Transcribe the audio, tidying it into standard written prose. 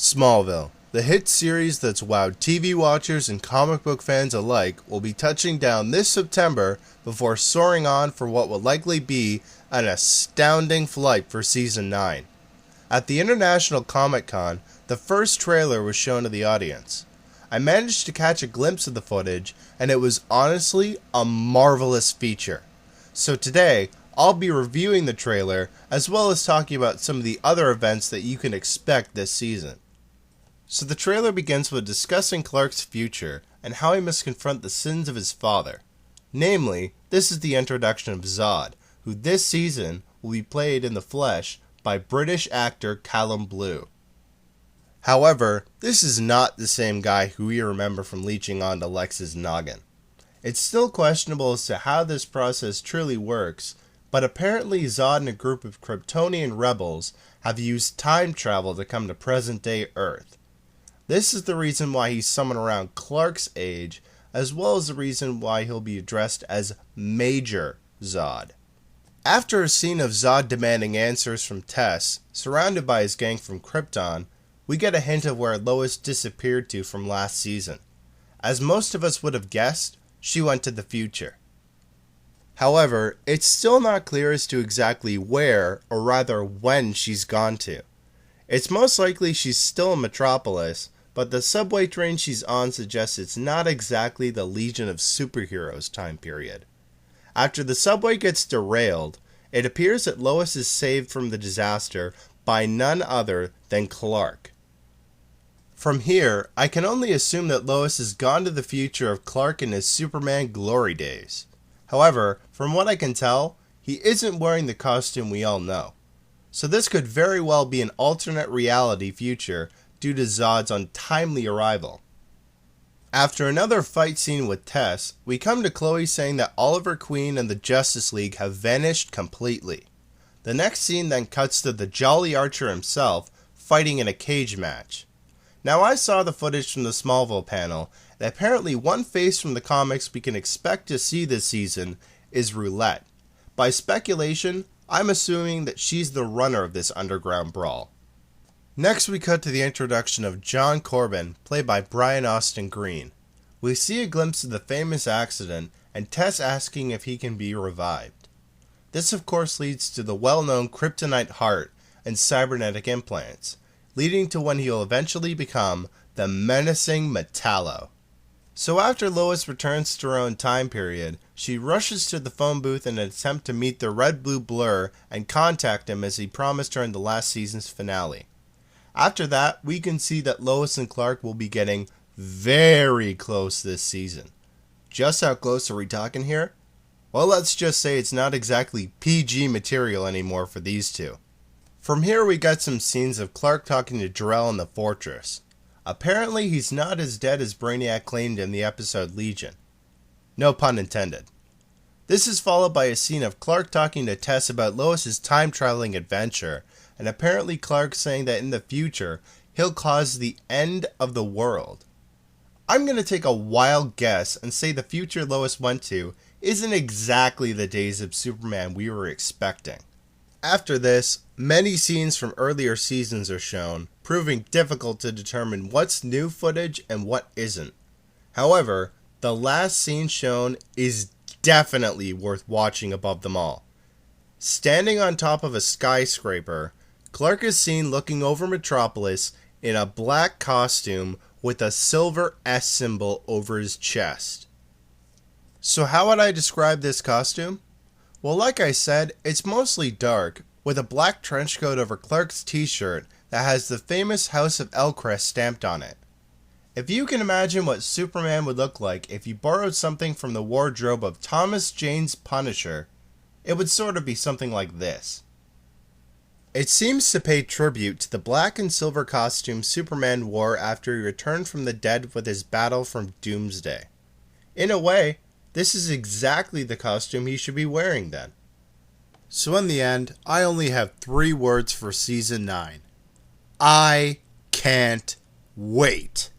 Smallville, the hit series that's wowed TV watchers and comic book fans alike, will be touching down this September before soaring on for what will likely be an astounding flight for Season 9. At the International Comic Con, the first trailer was shown to the audience. I managed to catch a glimpse of the footage, and it was honestly a marvelous feature. So today, I'll be reviewing the trailer, as well as talking about some of the other events that you can expect this season. So the trailer begins with discussing Clark's future, and how he must confront the sins of his father. Namely, this is the introduction of Zod, who this season will be played in the flesh by British actor Callum Blue. However, this is not the same guy who we remember from leeching onto Lex's noggin. It's still questionable as to how this process truly works, but apparently Zod and a group of Kryptonian rebels have used time travel to come to present-day Earth. This is the reason why he's summoned around Clark's age, as well as the reason why he'll be addressed as Major Zod. After a scene of Zod demanding answers from Tess, surrounded by his gang from Krypton, we get a hint of where Lois disappeared to from last season. As most of us would have guessed, she went to the future. However, it's still not clear as to exactly where, or rather when, she's gone to. It's most likely she's still in Metropolis, but the subway train she's on suggests it's not exactly the Legion of Superheroes time period. After the subway gets derailed, it appears that Lois is saved from the disaster by none other than Clark. From here, I can only assume that Lois has gone to the future of Clark in his Superman glory days. However, from what I can tell, he isn't wearing the costume we all know. So this could very well be an alternate reality future due to Zod's untimely arrival. After another fight scene with Tess, we come to Chloe saying that Oliver Queen and the Justice League have vanished completely. The next scene then cuts to the Jolly Archer himself fighting in a cage match. Now I saw the footage from the Smallville panel, and apparently one face from the comics we can expect to see this season is Roulette. By speculation, I'm assuming that she's the runner of this underground brawl. Next we cut to the introduction of John Corbin, played by Brian Austin Green. We see a glimpse of the famous accident, and Tess asking if he can be revived. This of course leads to the well-known kryptonite heart and cybernetic implants, leading to when he'll eventually become the menacing Metallo. So after Lois returns to her own time period, she rushes to the phone booth in an attempt to meet the Red-Blue Blur and contact him as he promised her in the last season's finale. After that, we can see that Lois and Clark will be getting very close this season. Just how close are we talking here? Well, let's just say it's not exactly PG material anymore for these two. From here we got some scenes of Clark talking to Jor-El in the fortress. Apparently he's not as dead as Brainiac claimed in the episode Legion. No pun intended. This is followed by a scene of Clark talking to Tess about Lois's time-traveling adventure, and apparently Clark saying that in the future, he'll cause the end of the world. I'm going to take a wild guess and say the future Lois went to isn't exactly the days of Superman we were expecting. After this, many scenes from earlier seasons are shown, proving difficult to determine what's new footage and what isn't. However, the last scene shown is definitely worth watching above them all. Standing on top of a skyscraper, Clark is seen looking over Metropolis in a black costume with a silver S symbol over his chest. So how would I describe this costume? Well, like I said, it's mostly dark, with a black trench coat over Clark's t-shirt that has the famous House of Elcrest stamped on it. If you can imagine what Superman would look like if you borrowed something from the wardrobe of Thomas Jane's Punisher, it would sort of be something like this. It seems to pay tribute to the black and silver costume Superman wore after he returned from the dead with his battle from Doomsday. In a way, this is exactly the costume he should be wearing then. So in the end, I only have 3 words for Season 9. I can't wait.